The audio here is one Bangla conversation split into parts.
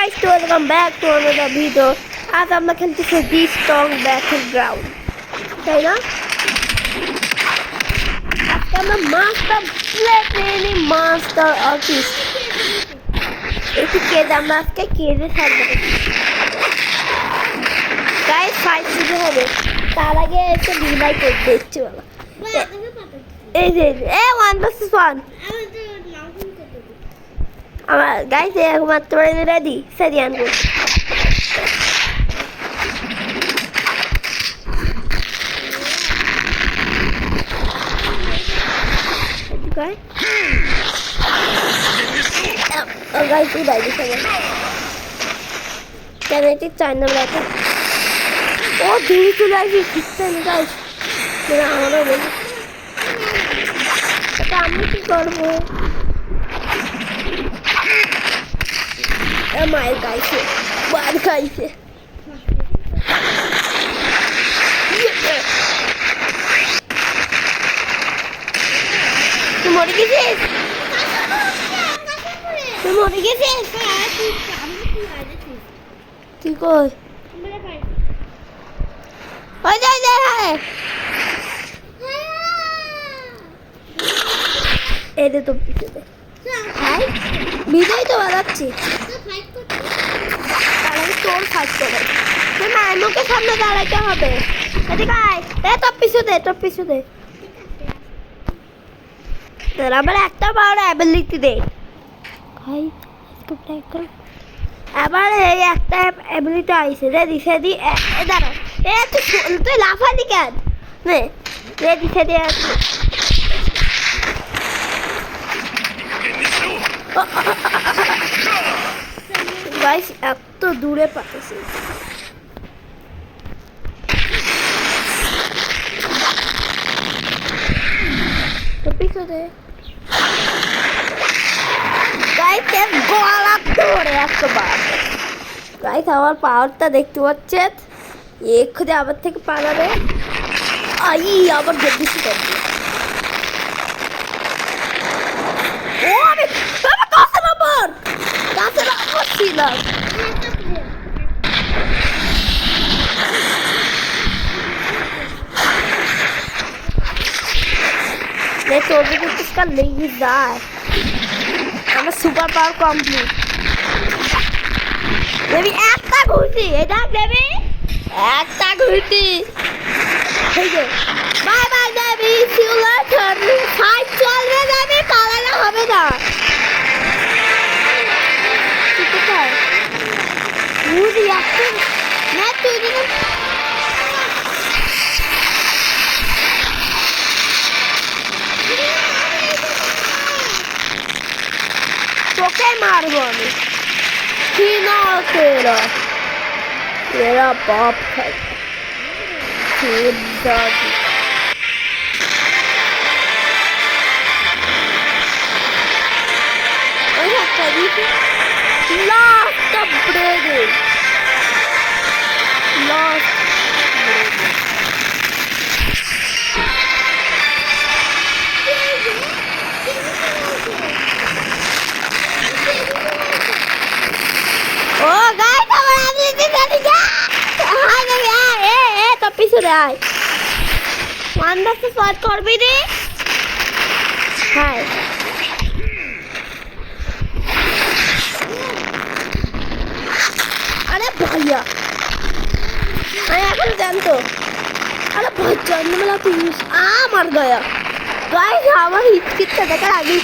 guys, welcome back to another video. आज আমরা খেলতেছি দি স্ট্রং ব্যাটল গ্রাউন্ড, তাই না? আজকে আমরা মাস্টার প্লেটনি মাস্টার আর্টিস্ট একটু কেজ আমরা আজকে কেজে থাকবো গাইস। ফাইট শুরু হবে, তার আগে এসে বিদায় করে দিচ্ছি বলো। এই যে 1 vs 1 আমার গাইস একমাত্র রেডি সেরি আনবো। गाइस उड़ाई दी सब कैनेटिक चाइना में आता ओ दूर चला गई कितना नहीं गाइस मेरा हमारा बोल पता हम की करबो ए माय गाइस बाहर गाइस तुम मर गए तुम मर गए ठीक है हो जाए जाए ए दे तो पीछे दे हाय ভিডিওই তো বানাচ্ছি তাহলে তোর ফাইট করে তুই মাইমুকে সামনে দাঁড়াতে হবে এদিকে আয় এ তো পিছু দে तेरा बड़ा একটা বড় অ্যাবিলিটি দে ভাই इसको ট্রাই কর আবার এই একটা অ্যাবিলিটি আইছে রেডি সেদি দাঁড়া এ তুই লাফালি কেন নে রেডি সেদি গাইস এত দূরে পাঠাইছি তো পিছু দে গাইস এর গলা ধরে একবার গাইস আমার পাওয়ারটা দেখতে পাচ্ছেন এক্ষুনি আবার থেকে পালাবে আই আবার দেখতেছি ও আমি কাছে নাম্বার ছিলাম मैं तो भी कुछ इसका नहीं दार আমার সুপার পাওয়ার কমপ্লিট বেবি একটা ঘুরতি এটা বেবি একটা ঘুরতি ঠিক আছে bye bye baby see you later fight চলবে বেবি পালানো হবে না ঠিক আছে মুদি একটা না তুই দিন তোকে মারবো আমি কি না তেরা বাপ খাই দাদি ওই একটা দিতে লাস্ট ব্রেড লাস্ট ओ गाइस আমার অ্যাবিলিটি জানি যা হাই বেবি এ তো পিছু দে আয় ওয়ান ভার্সেস ওয়ান করবি রে হাই আরে ভাইয়া আমি এখন জানতো আরে ভাই জন্মলা তুই মার গয়া গাইস আমার হিটকিটটা দেখার আগে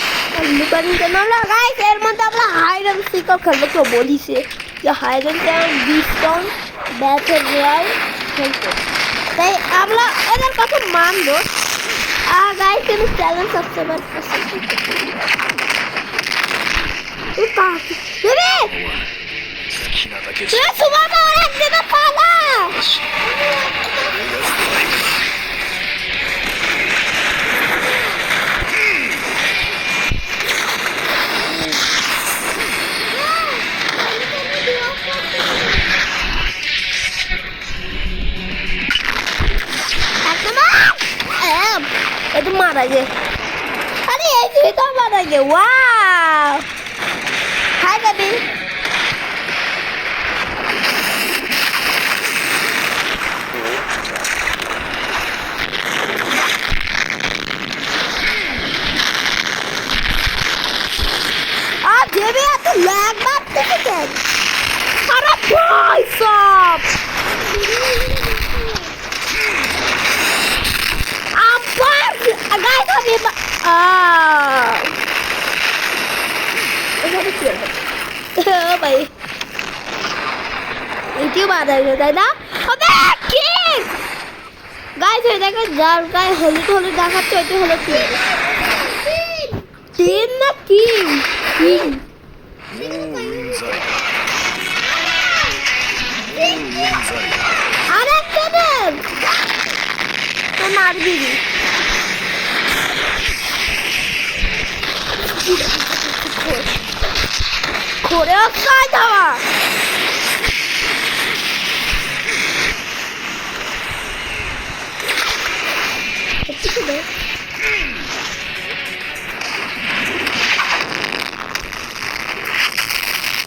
লুকানি তো না গাইস এর মধ্যে আমরা হাইড অ্যান্ড সিক খেলবো কেউ বলিছে যে হাইড অ্যান্ড ডিস্টং ব্যাটল রয়্যাল খেলবো তাই আমরা এদের কথা মানবো আর গাইস তুমি চ্যানেল সাবস্ক্রাইব তুই কাকে বেবি তুই সুমা পাওয়ার হাতে না পালা itu marah aja. Tadi itu marah aja. Wow. Hai baby. ভাই এটিও বাধা হয়েছে তাই না গাইস এই দেখো যার গায়ে হলুদ হলুদ দেখাচ্ছে ওইটি হলো তিন না কিং কিং আর একটা দেন তো মার দিবি করে কাজ দেওয়া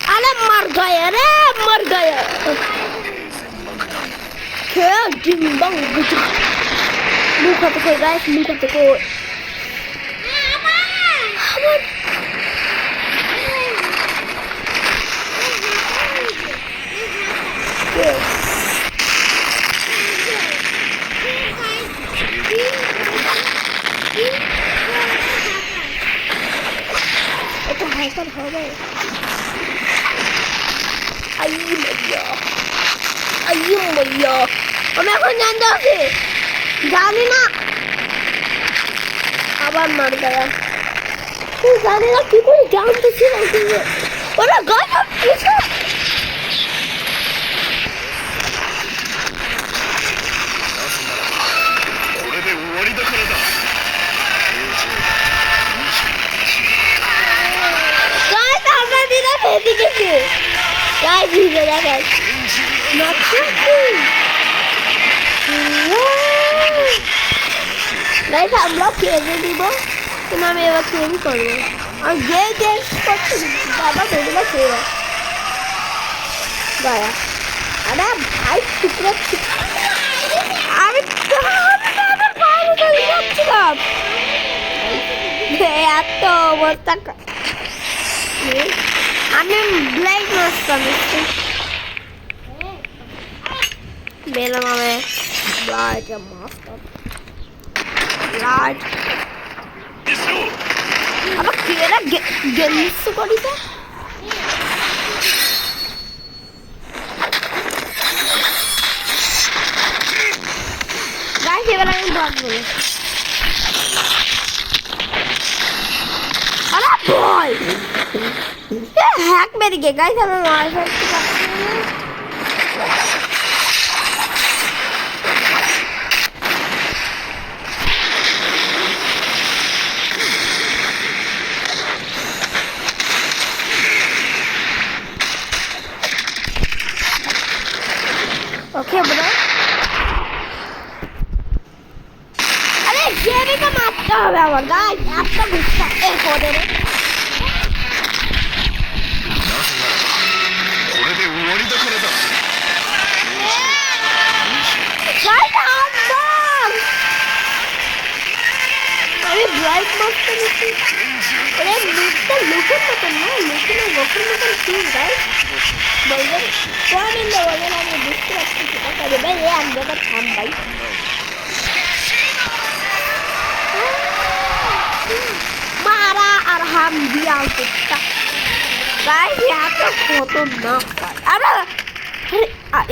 अरे मर गया रे मर गया क्या जिम्बंग बुझा मुखा तो कोई गाइस मुखा तो कोई तो हाइपर हो गए अय्यो भैया मैं এখন জানতে আছি জানি না আবার মার গয়া তুই জানি না কি করে জানতেছি ওরা গায়া কিছু Guys, he's a guy. Not tricky. Guys, I'm not kidding you. So now I'm able to record it. I'm getting stuck. Baba, baby, let's see it. Gaya. And I'm super. I'm I'm Blake Master. Bela mame Blake Master. Blake. Aba kira gelissu korite. Guys, ebar ami bhag boli. Ara boy. Hack मेरी के गाइस हमें मार सकते हैं ओके ब्रो अरे ये भी तो मारता है गाइस आपका गुस्सा एक हो दे रे Bright Master अरे मिस्टर लुकन मतलब ना लेकिन वो वोकल मतलब चीज गाइस बंदर कौन इन लोगों ने हमें डिस्ट्रैक्ट किया करे भाई ये हम लोग थाम भाई मारा और हम दिया कुत्ता गाइस यहाँ तो फोटो ना अरे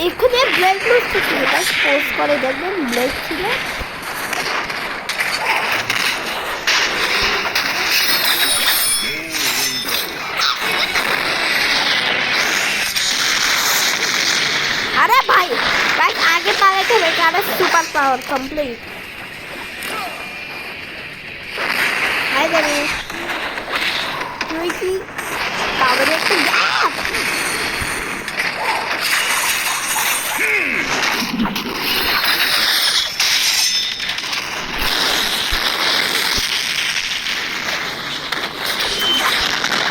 एक खुद एक ब्लैक मास्टर ছিল गाइस पोस्ट করে দেখবেন ব্ল্যাক ছিল अरे भाई गाइस आगे पाले थे बेचारा सुपर पावर कंप्लीट हाय गरी ट्रिकी कावरे को गैप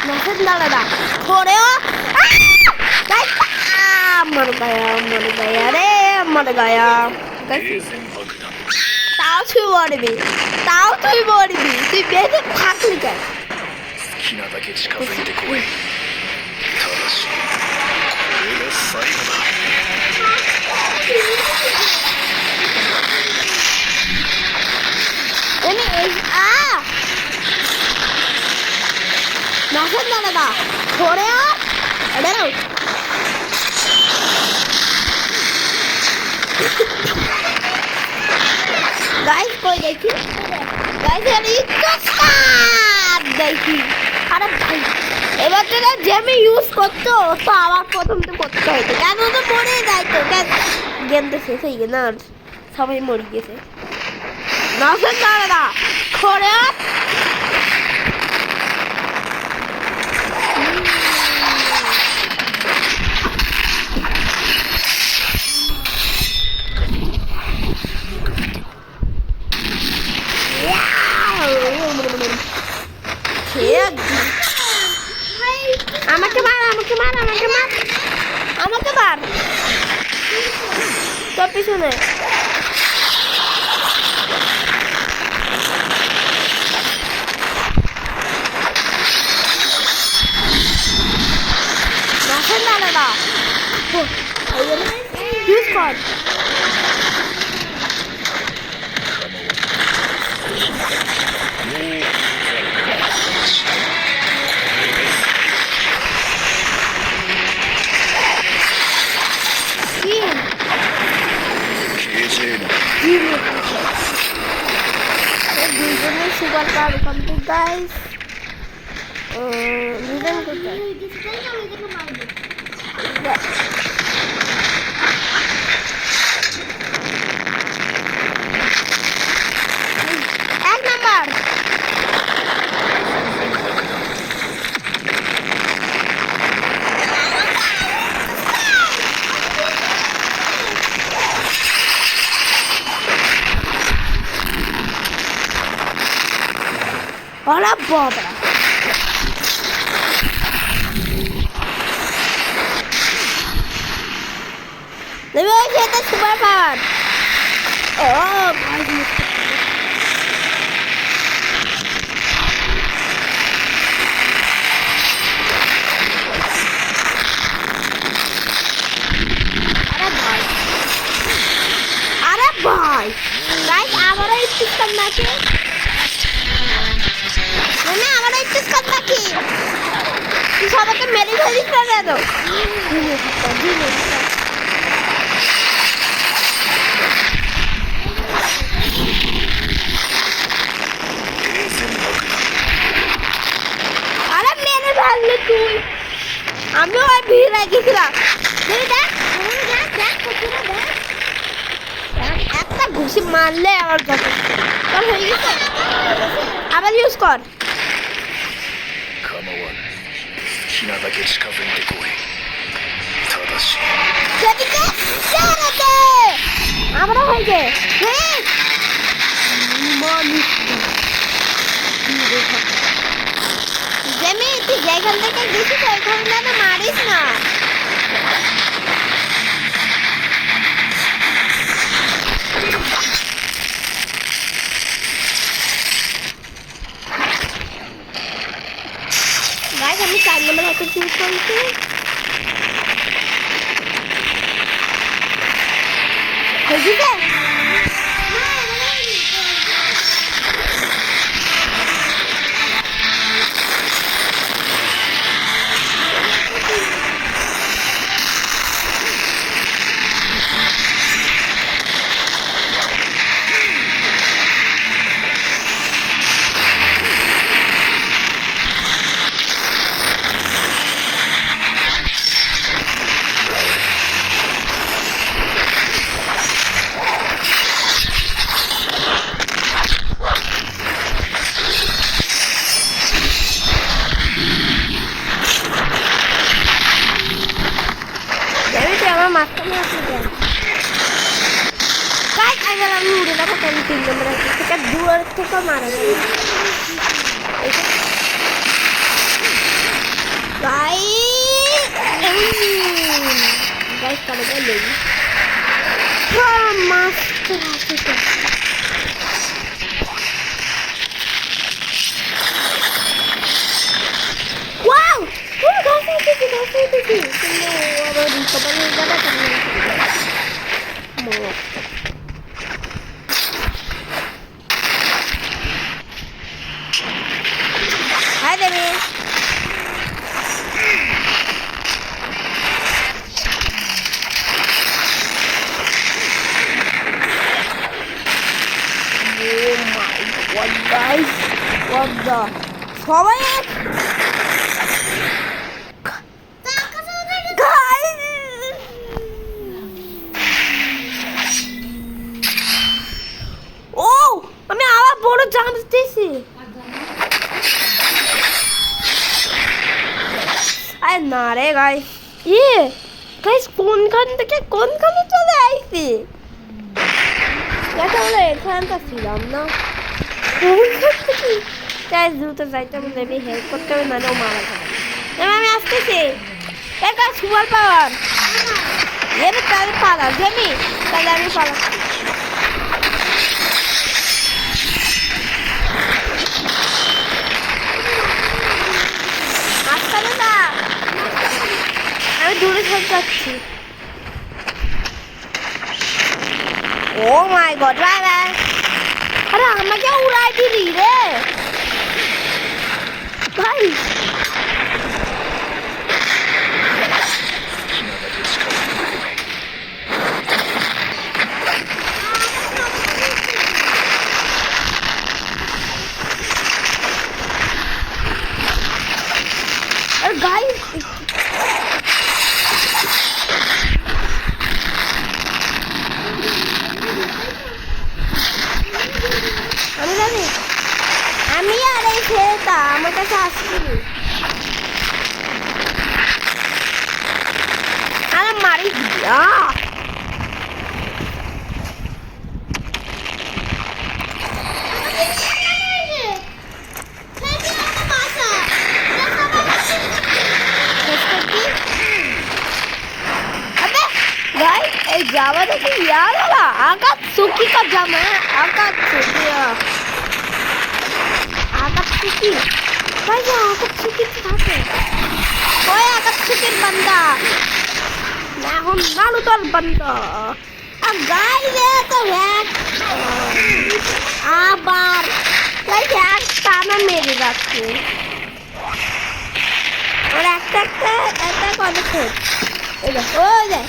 मैसेज ना लगा थोड़े हो गाइस मर गया रे मर गया ताऊ তুই মরবি তুই বেঁচে থাকলি কেন মেসেজ না দাদা ধরে বেরো। গাইস কই দেখি, গাইস দেখি। আরে ভাই এবার তো জেমি ইউজ করতো তো আবার প্রথম তো করতে হতো, কেন তো মরে যাইতো। গেম তো শেষ হয়ে গেছে না, সবাই মরে গেছে। নাসেন দাঁড়া খরে আমাকে মার, আমাকে মার, আমাকে মার, আমাকে মার। তোর পিছনে দাদা ইউজ কর। সুগার পার কমপ্লিট গাইস। রিটার্ন করতে এক নাম্বার। ওরা বাবা নেবে খেতে সুপার পাওয়ার। ও ভাই আরে ভাই গাইস আমারও একটু কম আছে না, আমারও একটু কম বাকি। তুই সবাইকে মেরে ধরিস না তো। আরে মেরে ভাঙলি তুই, আমিও ভিড় গেছিলাম। একটা ঘুষি মারলে আমার কাছে তোর হয়ে গেছে। আবার ইউজ কর। আমরা হয়ে গে জেমি তুই যেখান থেকে গেছিস ওইখানে না মারিস না। গাইস আমি 4 নম্বর হাতে চুজ করেছি। হয়েছে মাঝখানে আসলে গাইস আগে আমি উড়ে যাবো। কেন 3 নম্বর থেকে দূর থেকে মারা যাবে গাইস কালে গেলে মাস্টার আছে। ওয়াও ও গাইস এসেছে তুমি আবার রিকভার হয়ে যাবে তুমি। হাই দেবে দাদা সবাই ও আমি আবার বড় জাম্প দিয়েছি আরে না রে গাইস গাইস কোনখানে চলে আইছি দেখা হলো এখানটা ছিলাম না তাই দ্রুত যাইতে হবে আমি হেল্প করতে হবে মানে ও মারা যাবে আমি আসতেছি একটা সুপার পাওয়ার এবার তাহলে পালা জেমি তাহলে আমি পালাচ্ছি আসতে না আমি দূরে সরে যাচ্ছি ও মাই গড রাইডার আরে আমাকে উড়াই দিলি রে ভাই আর গাইস আমি জানি আমি আর এই ছেলেটা আমার কাছে আসছিলি আরে মারি দিয়া এই জামা দেখি ইয়ার আকাশ সুকি का জামা আকাশ সুকি ভাই আকাশ সুকি থাকে ওই আকাশ সুকির বান্দা না হন নারুতোর বান্দা আর গাই রে তো হ্যাক আবার গাই হ্যাক টানা মেরে যাচ্ছে আর একটা কথা খোঁজ এই দেখো ওই দেখ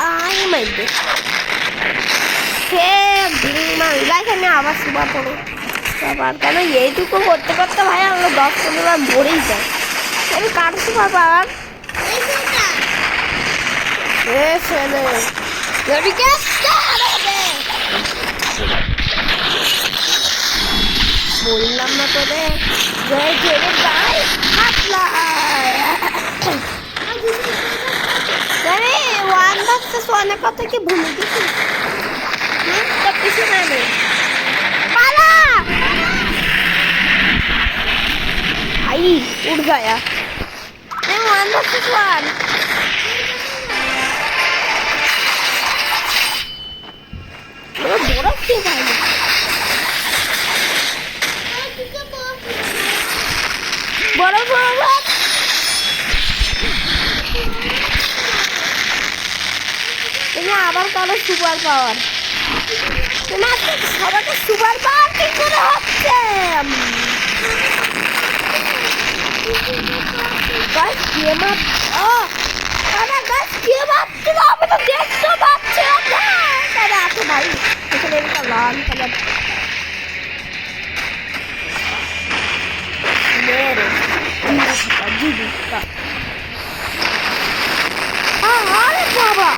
I made this. আমি আবার সুপার করো আবার কেন এইটুকু করতে করতে ভাই আমরা 10-15 বার মরেই যাই আমি কার সুপার পাওয়ার বললাম না তোরে अरे वन वर्सेस वन কথা কি ভুলে গেছি তো কিছু না রে পালা आई उड़ गया मैं वन वर्सेस वन वो बड़ा क्यों भाई बड़ा बड़ा তুমি আবার কারো সুপার পাওয়ার তোমার সবাইকে সুপার পাওয়ার কি করে হচ্ছে গাইস গেম আপ আরে গাইস গেম আপ তো আমি তো দেখতে পাচ্ছি না আরে আছে ভাই এখানে একটা লাল কালার মেরে জিদিটা আরে বাবা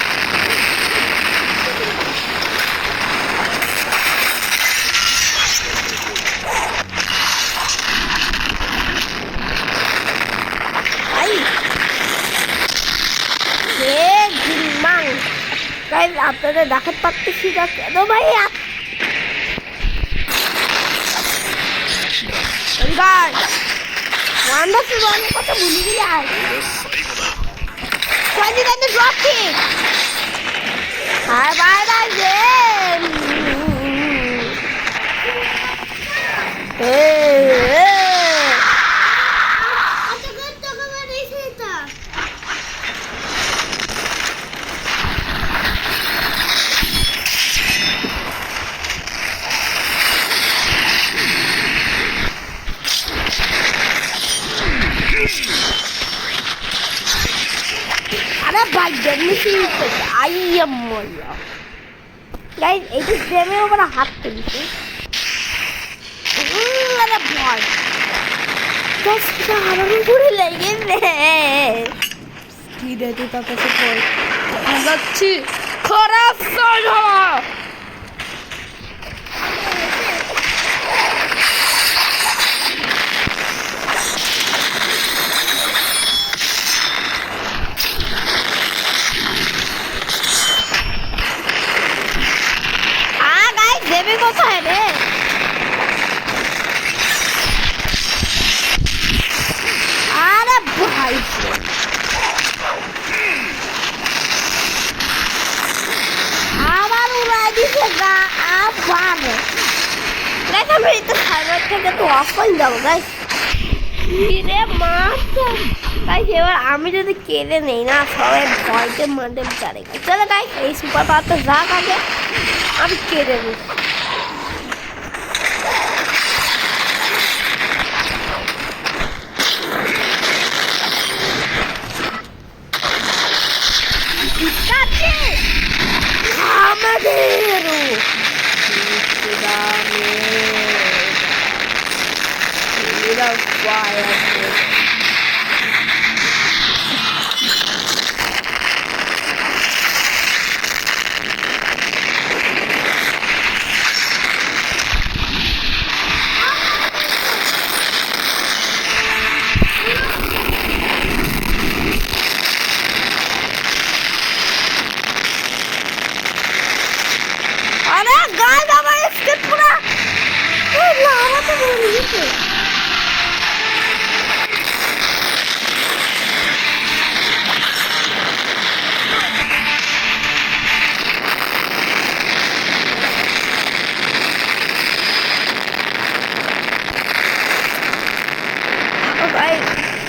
আপনাদের দেখাতে পারতেছি না কেন ভাইয়া কথা ভুলে গেলে আর ড্রপ কিক গাইস এইটা জেমের উপরে হাত তুলছে আরে ভয় গাইস এটা আমার উপরে লেগেছে কি রে তুই তার কাছে পড় যাচ্ছি খারাপ সাজা দেবে কোথায় রে আরে ভাই আবার উড়াই দিছে গা আবার গাইস আমি এটা সাইবার থেকে তো অফ করে যাবো গাইস রে মাছ গাইস এবার আমি যদি কেড়ে নেই না সবাই ভয়তে মারতে পারে চলো গাইস এই সুপার পাওয়ারটা যাক আগে আমি কেড়ে নিই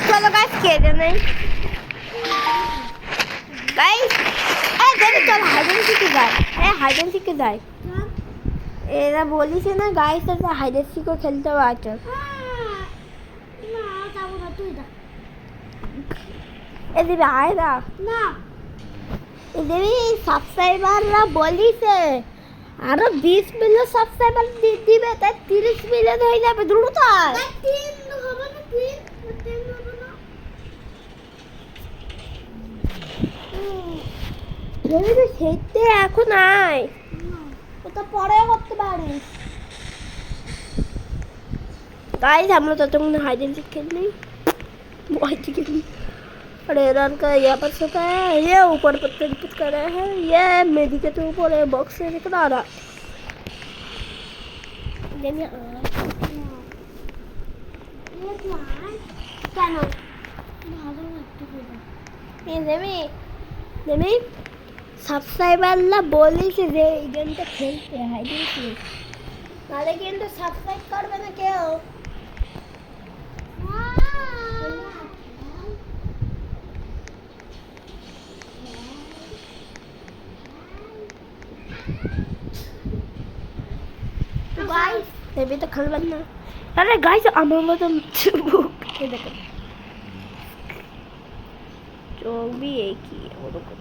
চলো গাইস কেটে নেই গাইস দেবে চল হাইডেন শিখে যায় হাইডেন শিখে যায় এরা বলিস না গাইস হাইডেন শিখে খেলতে পারছ এ দেবে আয় না দেবে সাবস্ক্রাইবাররা বলিছে আরো 20 মিলিয়ন সাবস্ক্রাইবার দিবে তাই 30 মিলিয়ন হয়ে যাবে দ্রুত সেটা এখন আয় ওটা পরে করতে পারিস गाइस हम लोग तो हाइड एंड सीक खेल नहीं बहुत ही खेली अरे रन का यहाँ पर सोता है ये ऊपर पत्थर रिपीट कर रहे हैं ये मेडी के तो ऊपर है बॉक्स से निकल आ रहा সাবস্ক্রাইবাররা বলেছে যে এই গেমটা খেলতে হাইড এন্ড সিক তাহলে কিন্তু সাবস্ক্রাইব করবে না কেউ गाइस तभी तो खल बनना अरे गाइस अमर तो ये देखो जो भी एक ही है वो देखो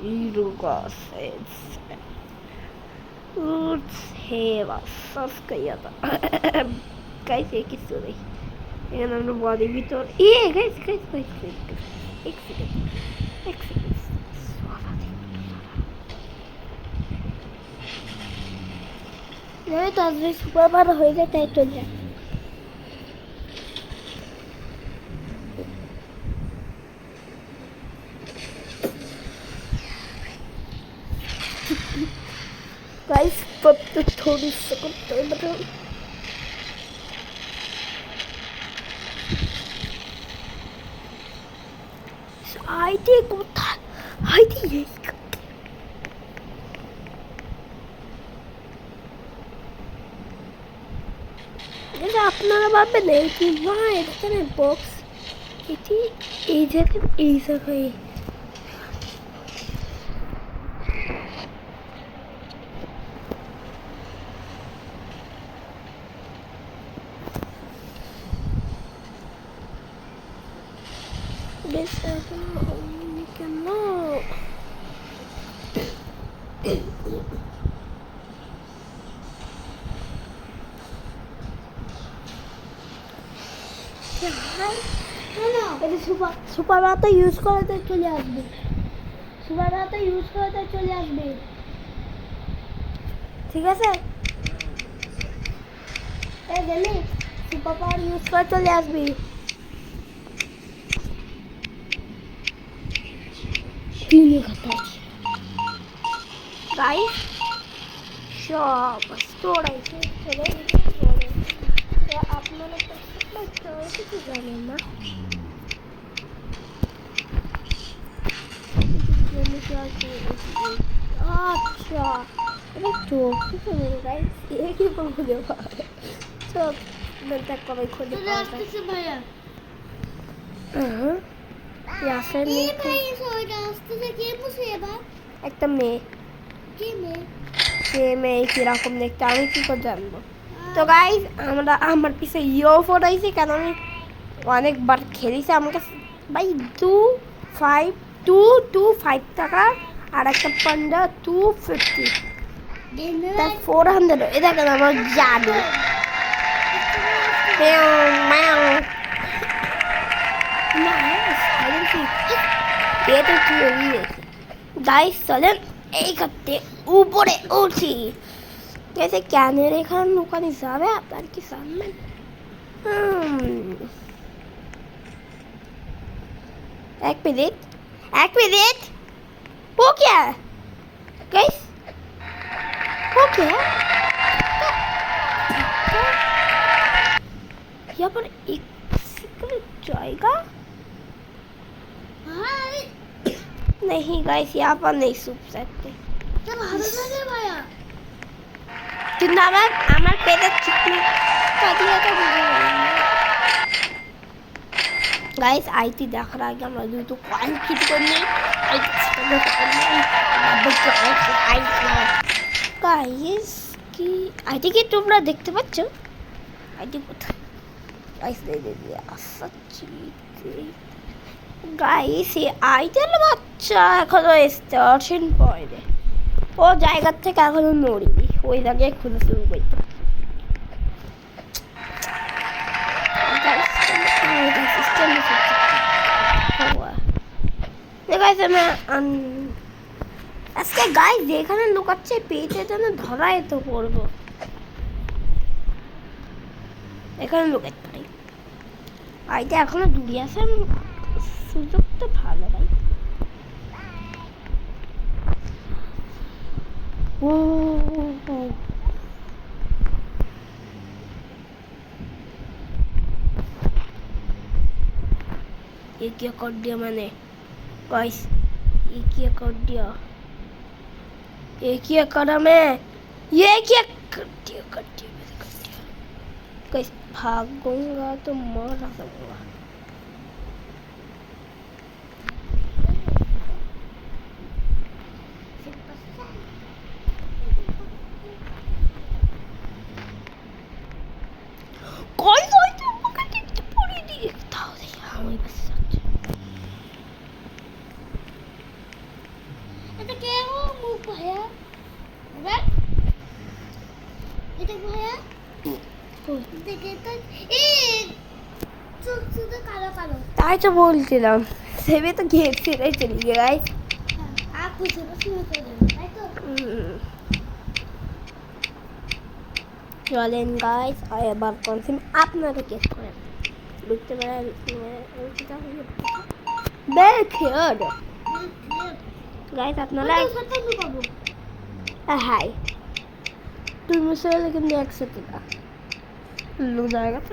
이루가 세와 서스카야다 गाइस एक ही स्टोरी ये नाम बॉडी भी तो ये गाइस एक सेकंड ये तो आज सुपर बार हो जाता है तो जा गाइस पब तो थोड़ी सेकंड तो बताओ आईडी को था आईडी ये जैसे अपना बाप नहीं कि वहाँ इधर है बॉक्स इधर है গাইস এখনো হয়নি কেন? সুপার পাওয়ারটা ইউজ করাতে চলে আসবে। সুপার পাওয়ারটা ইউজ করাতে চলে আসবে, ঠিক আছে? এই গেলি সুপার পাওয়ার ইউজ করে চলে আসবি। গাইস সব স্টোর আছে, আপনারা কিছু জানেন না। আচ্ছা এটা চোখ গাইস, এ কি বলবো দেবা চোখ দেখ কবে খুলে পাওয়া যায়। ভাইয়া ইয়াসের একটা মেয়ে, সে মেয়ে কিরকম দেখতে আমি কি করে জানবো? তো গাইস আমার পিছে ইও ফোন আইছে, কেন আমি অনেকবার খেলিছি। আমার কাছে ভাই 225 টাকা আর একটা পান্ডা 250 400। এটা কেন আমার জাদু গাইস চলেন এই করতে উপরে উঠি। कैसे ক্যানের এখানে লুকানো যাবে? আপনার কি জানবেন? एक मिनट वो क्या है गाइस? वो क्या है? यहाँ पर एक सीक्रेट जाएगा? नहीं गाइस, यहाँ पर नहीं छुप सकते। जिंदाबाद আমার পেটের চিকনি কাটিয়াটা বুঝে गाइस आईटी দেখার আগে আমরা দুটো কয়েন কিট করে নিই। गाइस কি আইটি কি তোমরা দেখতে পাচ্ছ? আইটি কোথায় गाइस? দে সচ্চি गाइस এই আইটেল বাচ্চা এখনো স্টেশন পয়েন্টে ও জায়গা থেকে এখনো নড়িনি, ওই জায়গায় খুঁজে শুরু করতে। আজকে গাইস যেখানে লুকাচ্ছে পেয়েছে যেন ধরাই তো পড়বো। এখানে লুকাতে পারি, আইতে এখনো দূরে আছে, সুযোগ তো ভালো ভাই। ये क्या कर दिया मैंने गाइस? ये क्या कर दिया? ये क्या करा मैं? ये क्या कर दिया गाइस? भागूंगा तो मर जाऊंगा। कौन बोलते हैं मुझे देखते पूरी दिखता हो यार वही बस सच। এটা কে ও মুখ ভায়া? দেখ এটা ভায়া দেখে তো এই চোখ শুধু কালো কালো, তাই তো বলছিলাম সেবে তো গেট ফিরে চলে গিয়ে গাইস। আর কিছু না শুরু করে দেব তাই তো। চলেন গাইস এবার কনসিম আপনারা গেস করেন বুঝতে পারেন দেখেন গাইস আপনারা हाय तुम मुझसे लेकिन देख सकते ना लग जाएगा तो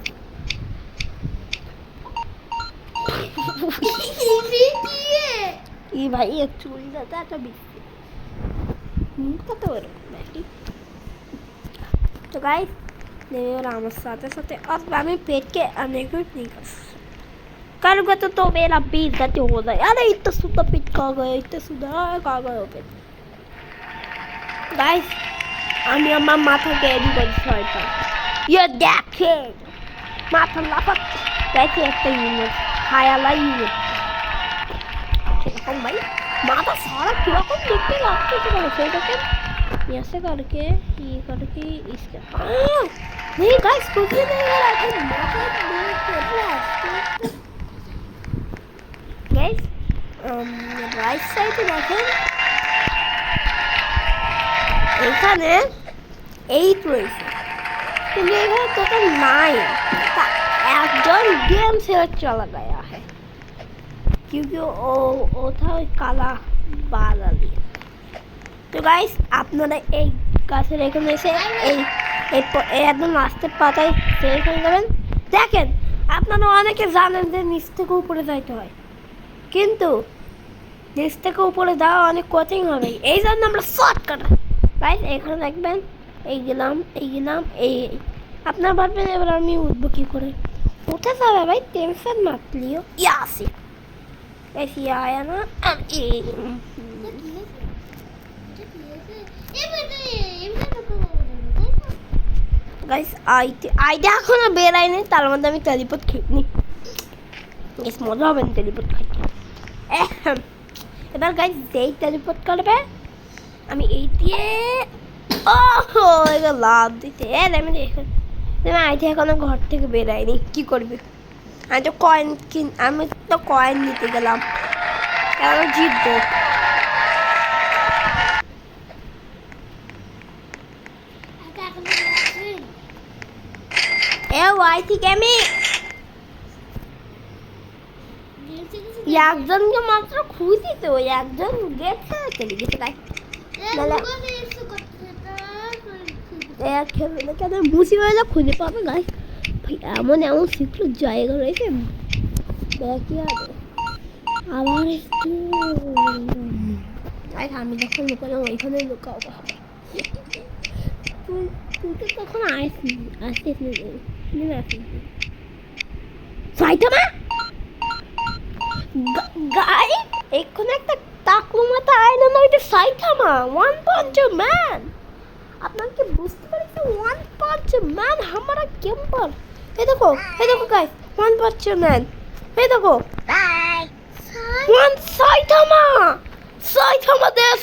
ये भाई एक चोरी जाता है तो बिस्किट कत बड़े बैठी। तो गाइस मेरा আমার সাথে সাথে अब मैं पेट के अनेक नहीं करूँगा तो मेरा पेट गति हो जाए। अरे इतना सुंदर पेट कहाँ गया? इतना सुंदर कहाँ गया पेट? गाइस আমি আমার মাথা ক্যারি করি শয়তান। ये দেখেন মাথা লাফাচ্ছে। গাইস একটা ইউনিট হায়ালা ইউনিট किरकम भाई माथा सारा किरकम देखते लागते सेटाके ऐसे करके ये करके इसके नहीं गाइस कुछ भी नहीं हो रहा है गाइस রাইট সাইডে দেখেন এখানে 8 রয়েছে কিন্তু এখানে টোটাল 9 একজন गेम से चला गया है क्योंकि वो था काला बादल तो गाइस আপনারা এই গাছের এখানে এসে এই একদম রাস্তার পাতায় এখানে যাবেন দেখেন আপনারা অনেকে জানেন যে নিচ থেকে উপরে যাইতে হয় কিন্তু নিচ থেকে উপরে যাওয়া অনেক কঠিন হবে এই জন্য আমরা শর্টকাট গাইস এখানে দেখবেন এই গেলাম এই আপনারা ভাববেন এবার আমি উঠবো কি করে उठा जावे भाई टेंशन मत लियो यासी ऐसी आया ना अब गाइस आइडिया এখন বেরাই নেই তার মধ্যে আমি টেলিপোর্ট খেলি গাইস মজা হবে টেলিপোর্ট খেতে এবার গাইস যেই টেলিপোর্ট করবে আমি এই দিয়ে ওহো এটা লাভ দিতে আমি দেখে আমি আইতে এখনো ঘর থেকে বেরাইনি কি করবে আমি তো কয়েন নিতে গেলাম কেন জিতবো আই ঠিক আমি একজনকে মাত্র খুঁজি তো একজন গেছে চলে গেছে তাই খেলবে না কেন মুসিবেলা খুঁজে পাবে গাছ ভাই এমন সিক্রেট জায়গা রয়েছে দেখি আবার আমি যখন লুকালাম ওইখানে লুকাবো তুই তো তখন আসিস সাইটামা গাই এক্ষুনি একটা টাকলু মাথা আয়না না ওইটা সাইটামা ওয়ান পাঞ্চ ম্যান আপনারা কি বুঝতে পারছেন ওয়ান পাঞ্চ ম্যান हमारा कैंपर ये देखो गाइस ওয়ান পাঞ্চ ম্যান এই দেখো বাই ওয়ান সাইটামা দেশ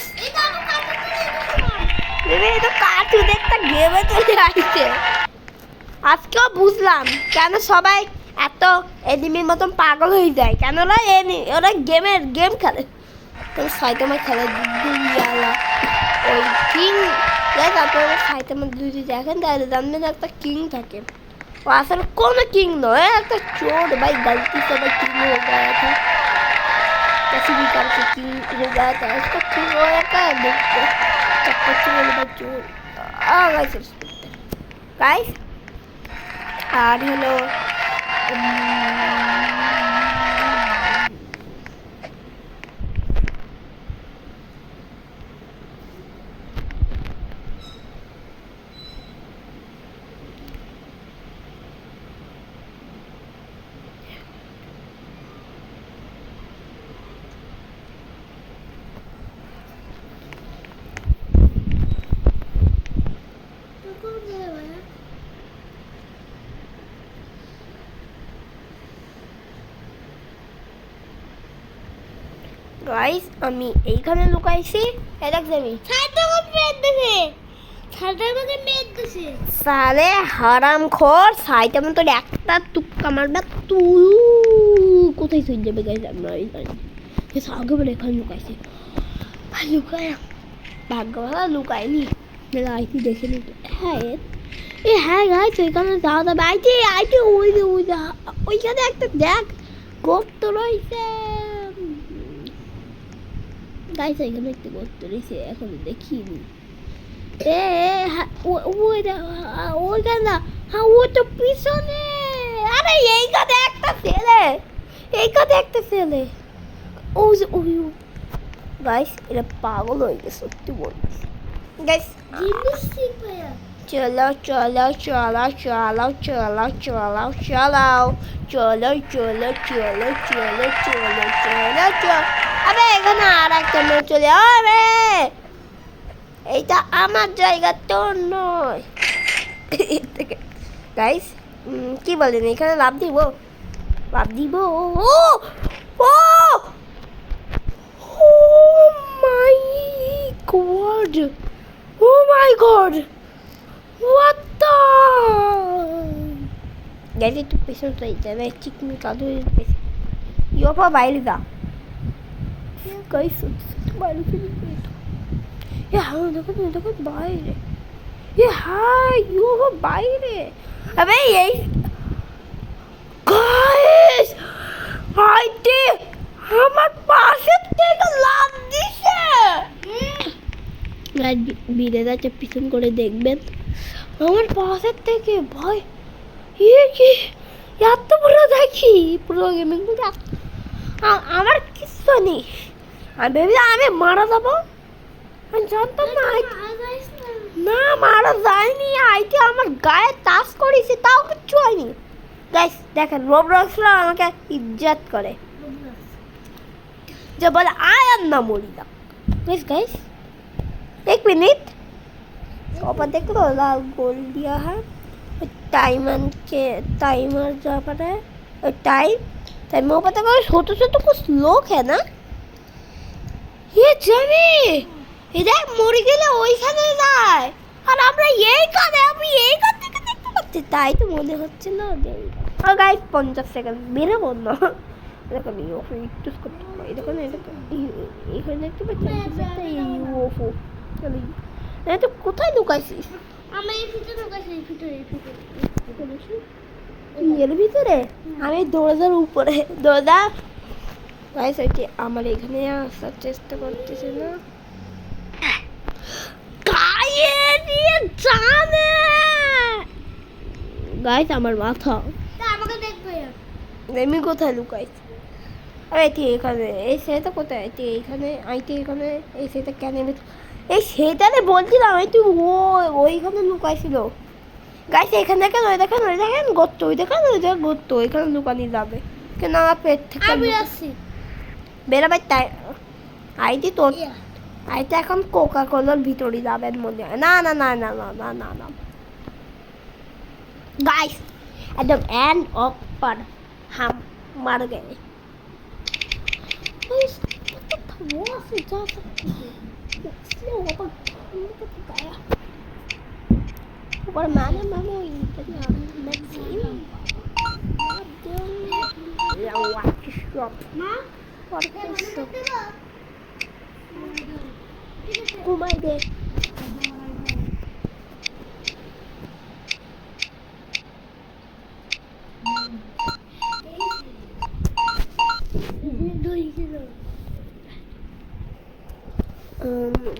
এই তো কার্টুন একটা গেমে চলে আসছে আজকেও বুঝলাম কেন সবাই এত এনিমির মতন পাগল হয়ে যায় কেন ওরা গেম খেলে কেন সাইটামা খেলে দুনিয়ালা ওই কিং আপনারা সাইটামা যদি দেখেন তাহলে জানবেন একটা কিং থাকে वो असल कौन किंग नो है तो चोर भाई गलती से भाई किंग हो गया था कैसे भी करके किंग हो गया था उसका किंग हो गया था देखो चप्पल से बोले बच्चों गाइस और हेलो গাইস আমি এইখানে লুকাইছি এলাক যাবি সালে হারামখোর সাইটামা তোর একটা তুক্কা মারবে তুই কোথায় চলে যাবে গাইস আমরা এই জানি আগে বলে এখানে লুকাইছি ভাই লুকায় ভাগ্য ভালো লুকায়নি মেলা আইটি দেখে নি হ্যাঁ গাইস ওইখানে যাওয়া যাবে আইটি ওইখানে একটা দেখ গর্ত রয়েছে গাইস এখানে একটা গর্ত রয়েছে এখন দেখিনি ওইখানে হ্যাঁ ও তো পিছনে আরে এইখানে একটা ছেলে ওই গাইস এটা পাগল হয়ে গেছে সত্যি বলছি গাইস চলো আরে এখানে আর একটা মেয়ে চলে আরে এইটা আমার জায়গা তো নয় গাইস কি বলেন এখানে লাভ দিব oh god, oh my god, what the guys, একটু পেছনটা যাবে, চিকনি কাদুর পেছন। ইয়োপা বাইরে যা গাইস, বাইরে ফিরে এ হ্যাঁ দেখো বাইরে, এ হ্যাঁ ইয়োপা বাইরে। আবে এই গাইস, হাইটে আমার পাশে থেকে লাফ দিছে। গাইস ভিড়ে যাচ্ছে, পিছন করে দেখবেন আমার পাশের থেকে। ভয় কি এত বড় দেখি পুরো গেমিং, আমার কিচ্ছু নেই। আমি ভেবে আমি মারা যাবো, আমি জানতাম না। না মারা যায়নি, আইটি আমার গায়ে টাচ করেছে, তাও কিচ্ছু হয়নি। গাইস দেখেন, রোবলক্সরা আমাকে ইজ্জত করে, যে বলে আয় আর না মরি না। গাইস গাইস एक मिनट, ऊपर देख लो लाल गोल दिया है, टाइमर जहाँ पर है टाइम ऊपर देखो, छोटे कुछ लोग है ना, ये जमी इधर মরে গেলে ওইখানে যায়, আর আমরা এই কাজে আমি এই করতে দেখতে পাচ্ছি, তাই তো মনে হচ্ছে না। আর গাইস 50 সেকেন্ড বেরোবো না। দেখুন ইউএফও ইউজ করতে পারি, দেখুন এখানে দেখতে পাচ্ছি ইউএফও। তো কোথায় লুকাইছিস? আমি এই ভিতরে লুকাইছি, এর ভিতরে আমি দরজার উপরে, দরজা গাইস ওইটি আমার এখানে আসার চেষ্টা করতেছে না। গাইস আমার মাথা, আমাকে দেখবে আমি কোথায় লুকাইছি? আরে তুই এখানে, এই সেটা কোথায়? তুই এইখানে আইতে, এখানে এই সেটা কেন? এই সেটারে বলছিলাম, এই তুই ওইখানে লুকাইছিল। গাইস এখানে দেখেন, ওই দেখেন গর্ত, ওই দেখেন গর্ত, ওইখানে লুকানি যাবে কেন? আমার পেট থেকে আমি আসছি বেরাবার তাই আইটি তোর আইতে এখন কোকা কোলার ভিতরে যাবেন মনে হয়। না না না না না না না না গাইস, একদম এন্ড অফ पर हम मर गए। वो से जा सकते हैं इसलिए ऊपर मैंने घुमाई दे।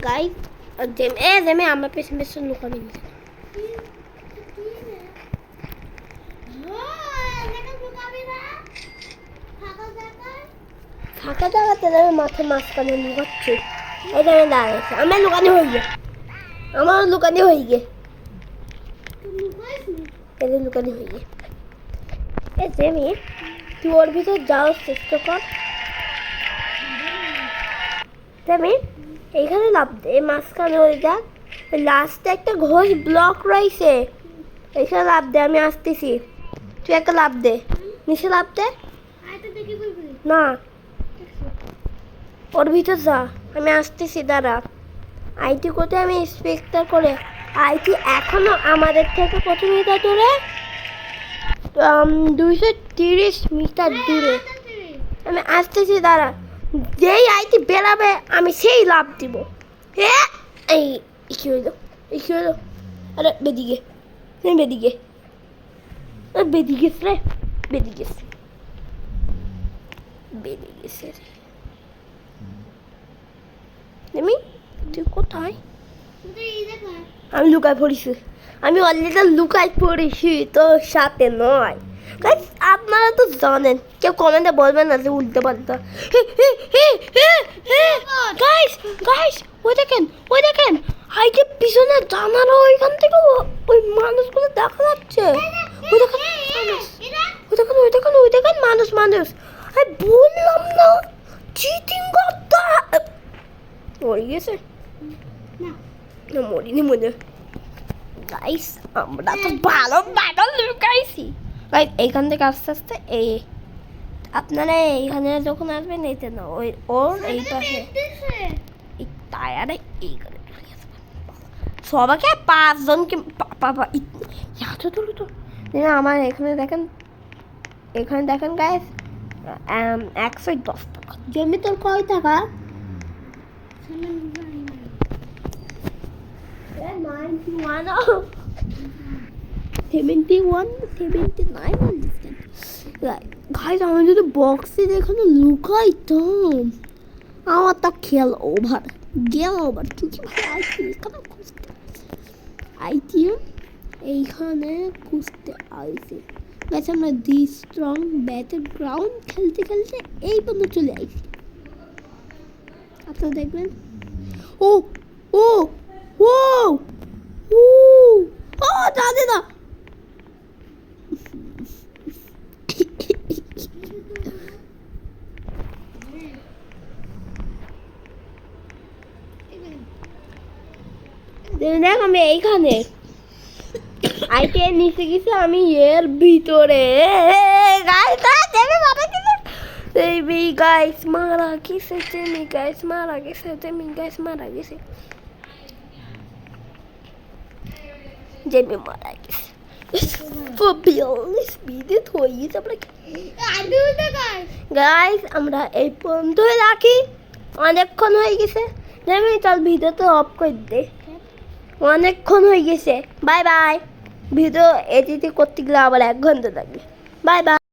गाइस जेमे আমার পেছন পেছন লুকাবে না। ফাঁকা জায়গাতে আমি মাথার মাঝখানে লুকাচ্ছি, এখানে দাঁড়াচ্ছে। আমার লুকানি হয়ে গে, আমার লুকানি হয়ে গে, এদের লুকানি হয়ে গে। এ জেমি তুই ওর ভিতর যাওয়ার চেষ্টা কর। জেমি এইখানে লাভ দে, মাঝখানে ওই দেখ লাস্টে একটা ঘোষ ব্লক রয়েছে, এইখানে লাভ দে। আমি আসতেছি, তুই একটা লাভ দে, নিচে লাভ দে। না ওর ভিতর যা, আমি আসতেছি, দাঁড়া। আইটি কোথায়? আমি ইন্সপেক্টর করে আইটি এখনো আমাদের থেকে কত মিটার দূরে? 230 মিটার দূরে। আমি আসতেছি, দাঁড়া। যেই আইটি বেরাবে আমি সেই লাভ দিব। এই কি হইলো, কি হইলো? আরে বেদিকে, বেদিকে, বেদিকে রে, বেদিকে, বেদিকে রে। তুমি তুই কোথায়? আমি লুকায় পড়েছি, আমি অলরেডি লুকায় পড়েছি, তোর সাথে নয়। আপনারা তো জানেন, কেউ কমেন্টে বলবেন না যে উল্টে পাল্টা। ওই দেখেন হাইটে পিছনে জানার ওইখান থেকে ওই মানুষগুলো দেখা যাচ্ছে। ওই দেখেন মানুষ। আমি বললাম না চিটিং করতে। মরে গেছে না? মরিনি মনে। গাইস আমরা তো ভালো লুকাইছি। গাইস এইখান থেকে আস্তে আস্তে এই আপনারা এইখানে যখন আসবেন এইতে না, ওই ওর এই পাশে এই টায়ারে এইখানে সবাইকে 5 জনকে বাবা এত তুলো তো আমার এখানে দেখেন গাইস 110 টাকা জমি তোর কয় টাকা 79 গাইস আমি যদি বক্সে এখানে লুকাইতাম আমার তা খেল ওভার গেল ওভার কিছু আইটি এখানে খুঁজতে এইখানে খুঁজতে আইছি গাইস আমরা দি স্ট্রং ব্যাটেল গ্রাউন্ড খেলতে খেলতে এই পর্যন্ত চলে আইছি আপনারা দেখবেন ও ও ও ও ও দাদা না দেখ আমি এইখানে আইটিআই নিচে গেছি আমি এর ভিতরে গাইস মারা গেছে মারা গেছে জেমি মারা গেছে গাইস আমরা এই পর্যন্তই রাখি অনেকক্ষণ হয়ে গেছে জেমি চল ভিডিও তো অফ করে দে অনেকক্ষণ হয়ে গেছে বাই বাই ভিডিও এডিট করতে গেলে আবার 1 ঘন্টা লাগবে বাই বাই